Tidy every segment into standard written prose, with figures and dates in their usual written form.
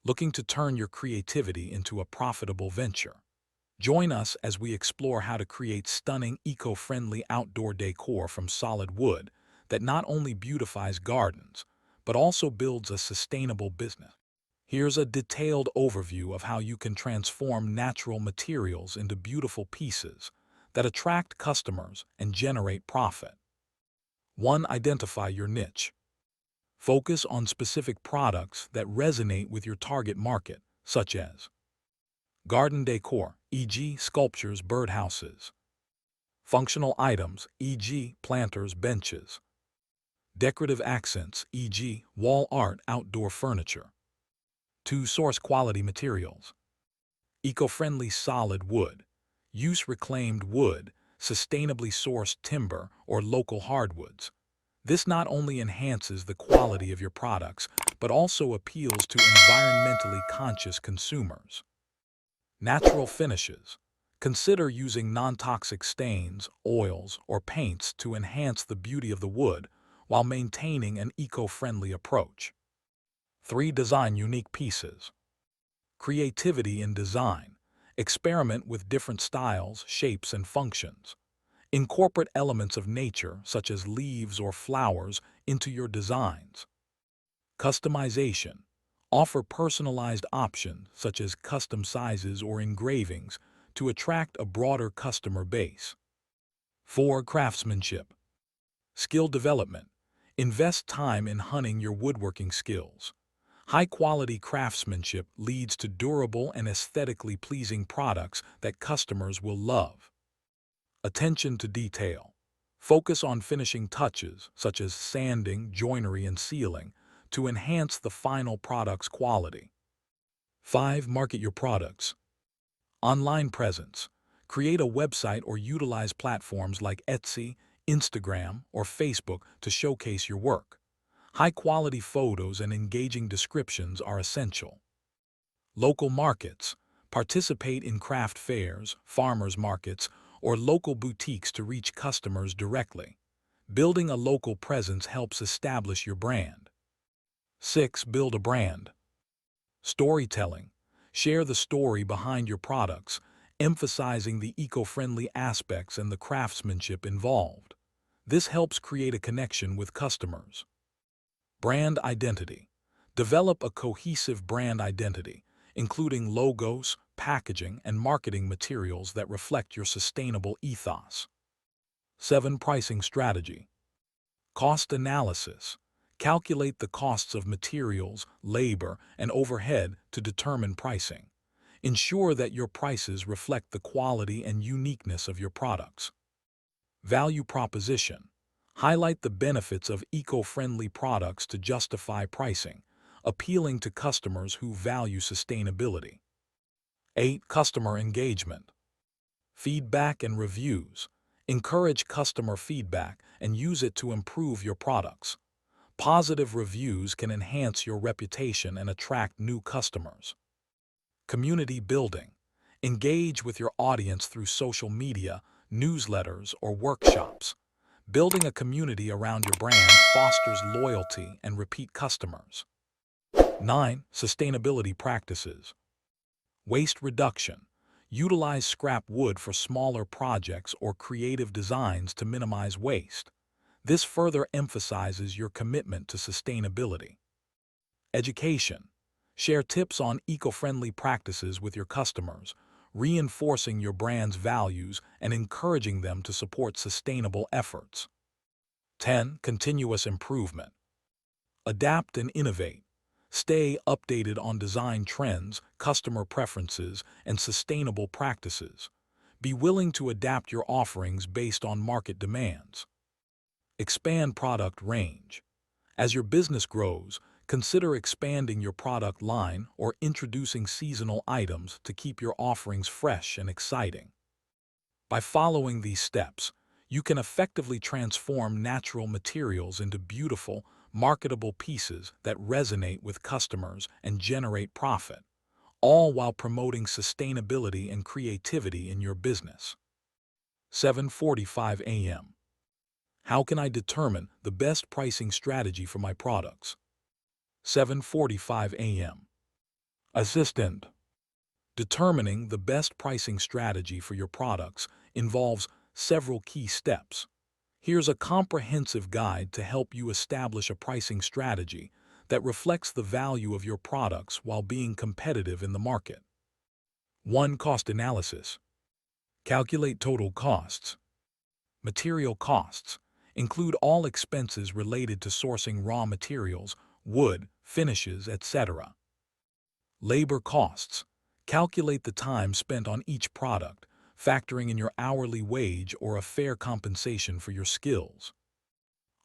Looking to turn your creativity into a profitable venture? Join us as we explore how to create stunning, eco-friendly outdoor decor from solid wood that not only beautifies gardens, but also builds a sustainable business. Here's a detailed overview of how you can transform natural materials into beautiful pieces that attract customers and generate profit. 1. Identify your niche. Focus on specific products that resonate with your target market, such as garden decor, e.g. sculptures, birdhouses; functional items, e.g. planters, benches; decorative accents, e.g. wall art, outdoor furniture. 2. Source quality materials. Eco-friendly solid wood. Use reclaimed wood, sustainably sourced timber, or local hardwoods. This not only enhances the quality of your products, but also appeals to environmentally conscious consumers. Natural finishes. Consider using non-toxic stains, oils, or paints to enhance the beauty of the wood while maintaining an eco-friendly approach. 3. Design unique pieces. Creativity in design. Experiment with different styles, shapes, and functions. Incorporate elements of nature, such as leaves or flowers, into your designs. Customization. Offer personalized options, such as custom sizes or engravings, to attract a broader customer base. 4. Craftsmanship. Skill development. Invest time in honing your woodworking skills. High-quality craftsmanship leads to durable and aesthetically pleasing products that customers will love. Attention to detail. Focus on finishing touches, such as sanding, joinery, and sealing, to enhance the final product's quality. 5. Market your products. Online presence. Create a website or utilize platforms like Etsy, Instagram, or Facebook to showcase your work. High-quality photos and engaging descriptions are essential. Local markets. Participate in craft fairs, farmers markets, or local boutiques to reach customers directly. Building a local presence helps establish your brand. 6. Build a brand. Storytelling. Share the story behind your products, emphasizing the eco-friendly aspects and the craftsmanship involved. This helps create a connection with customers. Brand identity. Develop a cohesive brand identity, including logos, packaging, and marketing materials that reflect your sustainable ethos. 7. Pricing strategy. Cost analysis. Calculate the costs of materials, labor, and overhead to determine pricing. Ensure that your prices reflect the quality and uniqueness of your products. Value proposition. Highlight the benefits of eco-friendly products to justify pricing, appealing to customers who value sustainability. 8. Customer engagement. Feedback and reviews. Encourage customer feedback and use it to improve your products. Positive reviews can enhance your reputation and attract new customers. Community building. Engage with your audience through social media, newsletters, or workshops. Building a community around your brand fosters loyalty and repeat customers. 9. Sustainability practices. Waste reduction. Utilize scrap wood for smaller projects or creative designs to minimize waste. This further emphasizes your commitment to sustainability. Education. Share tips on eco-friendly practices with your customers, reinforcing your brand's values and encouraging them to support sustainable efforts. 10. Continuous improvement. Adapt and innovate. Stay updated on design trends, customer preferences, and sustainable practices. Be willing to adapt your offerings based on market demands. Expand product range. As your business grows, consider expanding your product line or introducing seasonal items to keep your offerings fresh and exciting. By following these steps, you can effectively transform natural materials into beautiful, marketable pieces that resonate with customers and generate profit, all while promoting sustainability and creativity in your business. 7:45 a.m. How can I determine the best pricing strategy for my products? 7:45 a.m. Assistant. Determining the best pricing strategy for your products involves several key steps. Here's a comprehensive guide to help you establish a pricing strategy that reflects the value of your products while being competitive in the market. 1. Cost analysis. Calculate total costs. Material costs include all expenses related to sourcing raw materials, wood, finishes, etc. Labor costs. Calculate the time spent on each product, factoring in your hourly wage or a fair compensation for your skills.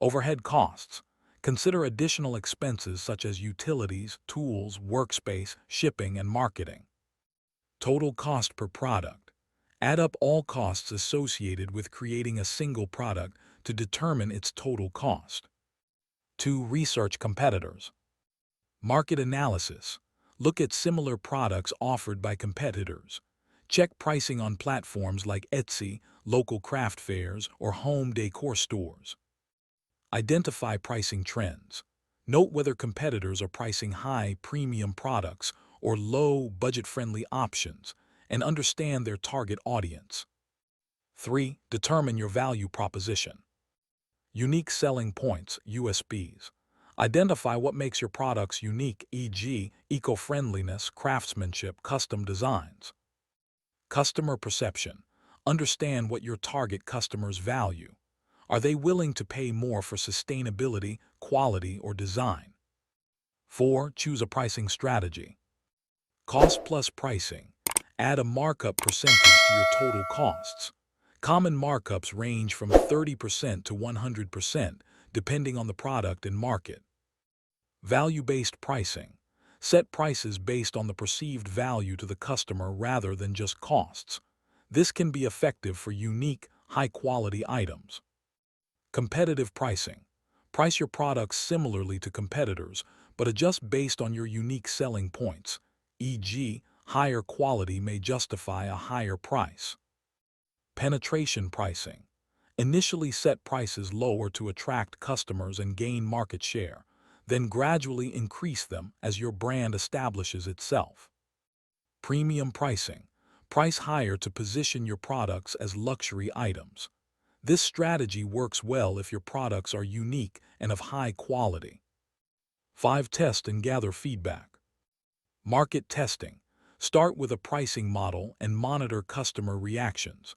Overhead costs. Consider additional expenses such as utilities, tools, workspace, shipping, and marketing. Total cost per product. Add up all costs associated with creating a single product to determine its total cost. 2. Research competitors. Market analysis. Look at similar products offered by competitors. Check pricing on platforms like Etsy, local craft fairs, or home decor stores. Identify pricing trends. Note whether competitors are pricing high premium products or low budget-friendly options, and understand their target audience. 3. Determine your value proposition. Unique selling points, USPs. Identify what makes your products unique, e.g., eco-friendliness, craftsmanship, custom designs. Customer perception. Understand what your target customers value. Are they willing to pay more for sustainability, quality, or design? 4. Choose a pricing strategy. Cost plus pricing. Add a markup percentage to your total costs. Common markups range from 30% to 100%, depending on the product and market. Value-based pricing. Set prices based on the perceived value to the customer rather than just costs. This can be effective for unique, high-quality items. Competitive pricing. Price your products similarly to competitors, but adjust based on your unique selling points, e.g., higher quality may justify a higher price. Penetration pricing. Initially set prices lower to attract customers and gain market share, then gradually increase them as your brand establishes itself. Premium pricing. Price higher to position your products as luxury items. This strategy works well if your products are unique and of high quality. 5. Test and gather feedback. Market testing. Start with a pricing model and monitor customer reactions.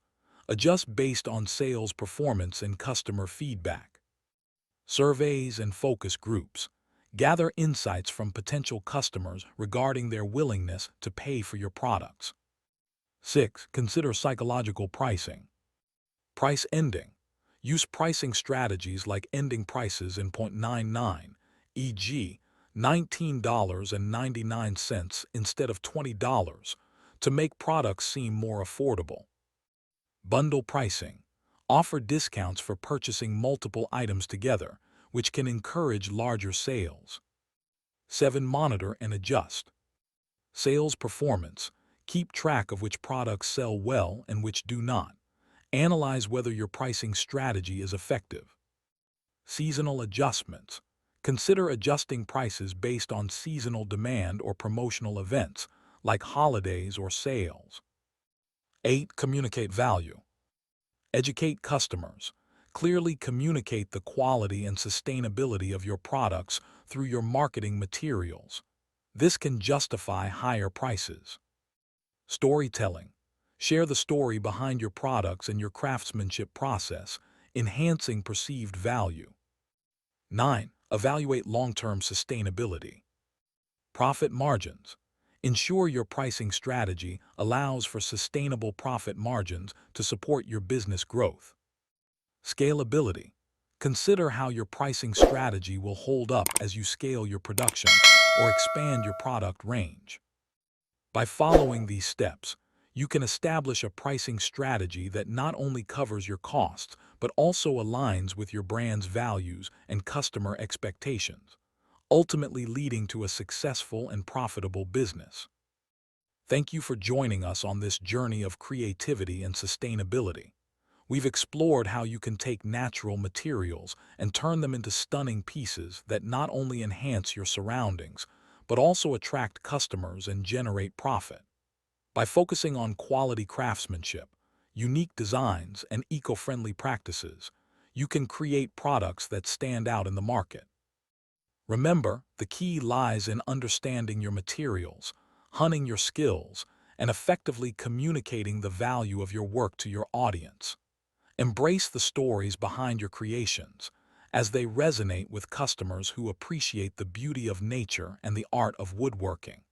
Adjust based on sales performance and customer feedback. Surveys and focus groups. Gather insights from potential customers regarding their willingness to pay for your products. 6. Consider psychological pricing. Price ending. Use pricing strategies like ending prices in 0.99, e.g., $19.99 instead of $20, to make products seem more affordable. Bundle pricing. Offer discounts for purchasing multiple items together, which can encourage larger sales. 7. Monitor and adjust. Sales performance. Keep track of which products sell well and which do not. Analyze whether your pricing strategy is effective. Seasonal adjustments. Consider adjusting prices based on seasonal demand or promotional events, like holidays or sales. 8. Communicate value. Educate customers. Clearly communicate the quality and sustainability of your products through your marketing materials. This can justify higher prices. Storytelling. Share the story behind your products and your craftsmanship process, enhancing perceived value. 9. Evaluate long-term sustainability. Profit margins. Ensure your pricing strategy allows for sustainable profit margins to support your business growth. Scalability. Consider how your pricing strategy will hold up as you scale your production or expand your product range. By following these steps, you can establish a pricing strategy that not only covers your costs, but also aligns with your brand's values and customer expectations, ultimately leading to a successful and profitable business. Thank you for joining us on this journey of creativity and sustainability. We've explored how you can take natural materials and turn them into stunning pieces that not only enhance your surroundings, but also attract customers and generate profit. By focusing on quality craftsmanship, unique designs, and eco-friendly practices, you can create products that stand out in the market. Remember, the key lies in understanding your materials, honing your skills, and effectively communicating the value of your work to your audience. Embrace the stories behind your creations, as they resonate with customers who appreciate the beauty of nature and the art of woodworking.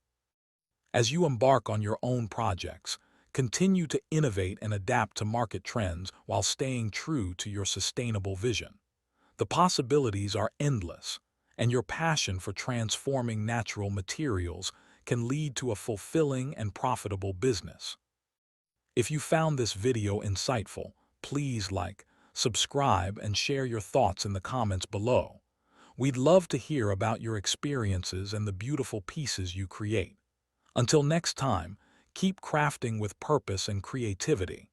As you embark on your own projects, continue to innovate and adapt to market trends while staying true to your sustainable vision. The possibilities are endless, and your passion for transforming natural materials can lead to a fulfilling and profitable business. If you found this video insightful, please like, subscribe, and share your thoughts in the comments below. We'd love to hear about your experiences and the beautiful pieces you create. Until next time, keep crafting with purpose and creativity.